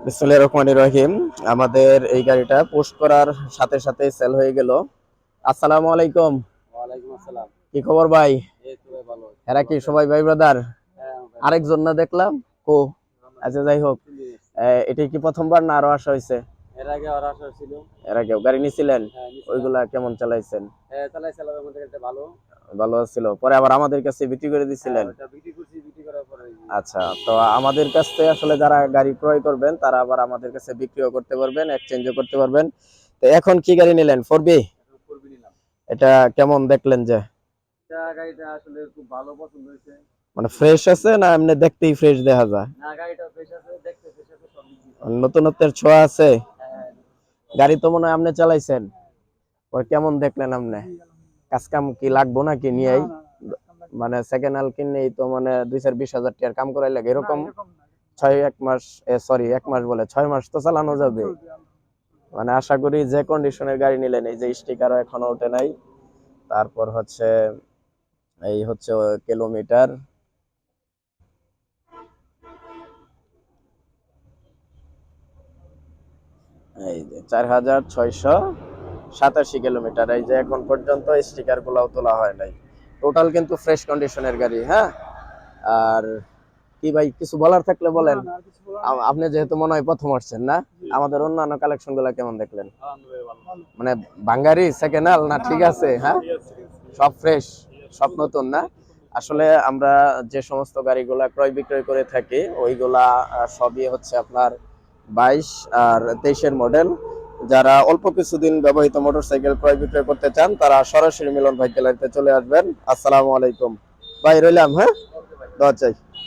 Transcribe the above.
বিসমিল্লাহির রহমানির রহিম। আমাদের এই গাড়িটা পোস্ট করার সাথে সাথে সেল হয়ে গেল। আসসালামু আলাইকুম। ওয়ালাইকুম আসসালাম। কি খবর ভাই? এই তো ভাই ভালো। এরা কি ভালো আছেন? সবাই ভাই ব্রাদার? হ্যাঁ, ভাই ভালো। আরেকজন না দেখলাম কো। আমরা আচ্ছা যাই হোক, ৩ দিন এসেছি। এটা কি প্রথমবার না আরো আসা হয়েছে? এর আগে ওরা আসা ছিল। এর আগেও গাড়ি নিছিলেন? হ্যাঁ, নিছিলাম। ওইগুলা কেমন চালাইছেন? হ্যাঁ, চালাইছিলাম আমাদের এটা ভালো। ভালো ছিল, পরে আবার আমাদের কাছে বিক্রি করে হ্যাঁ, দিছিলেন? ওটা বিক্রি করছি, বিক্রি করার পরে এই যে আচ্ছা, তো আমাদের কাছ থেকে আসলে যারা গাড়ি ক্রয় করবেন তারা আবার আমাদের কাছে বিক্রিও করতে পারবেন, এক্সচেঞ্জও করতে পারবেন। তো এখন কি গাড়ি নিলেন? 4B? এখন করবি নিলাম। এটা কেমন দেখলেন যে? গাড়িটা আসলে খুব ভালো পছন্দ হয়েছে। মানে ফ্রেশ আছে না এমনি দেখতেই ফ্রেশ দেখা যায়? না, গাড়িটা ফ্রেশ আছে, দেখতে ফ্রেশ আছে, সব দিক দিয়ে। নতুনত্বের ছোঁয়া আছে? হ্যাঁ, গাড়ি তো মনে হয় আপনি চালাইছেন, ওর কেমন দেখলেন আপনি? কাজ কাম কি লাগবো নাকি নিয়েই? মানে সেকেন্ড হ্যান্ড কিনলেই তো মানে 2-20 হাজার টাকার কাম করাই লাগে এরকম? 6-1 মাস, সরি 1 মাস বলে 6 মাস তো চালানো যাবে। মানে আশা করি যে কন্ডিশনের গাড়ি নিলেন, এই যে স্টিকারও এখনো ওঠে নাই, তারপর হচ্ছে এই হচ্ছে কিলোমিটার, এই যে 4687 কিলোমিটার, এই যে এখন পর্যন্ত স্টিকার গুলাও তোলা হয় নাই। টোটাল কিন্তু ফ্রেশ কন্ডিশনের গাড়ি। হ্যাঁ, আর কি ভাই কিছু বলার থাকলে বলেন। আপনি যেহেতু মনে হয় প্রথম আসছেন না, আমাদের অন্যান্য কালেকশন গুলা কেমন দেখলেন? আলহামদুলিল্লাহ ভালো। মানে বাঙ্গারি সেকেন্ড হ্যান্ড না ঠিক আছে? হ্যাঁ, সব ফ্রেশ, সব নতুন না? আসলে আমরা যে সমস্ত গাড়িগুলা ক্রয় বিক্রয় করে থাকি ওইগুলা সবই হচ্ছে আপনার 22 আর 23-এর মডেল। যারা অল্প কিছুদিন ব্যবহৃত মোটরসাইকেল ক্রয় বিক্রয় করতে চান তারা সরাসরি মিলন ভাই গ্যালারিতে চলে আসবেন। আসসালামু আলাইকুম ভাই, রইলাম। হ্যাঁ, ওকে ভাই। দোয়া চাই।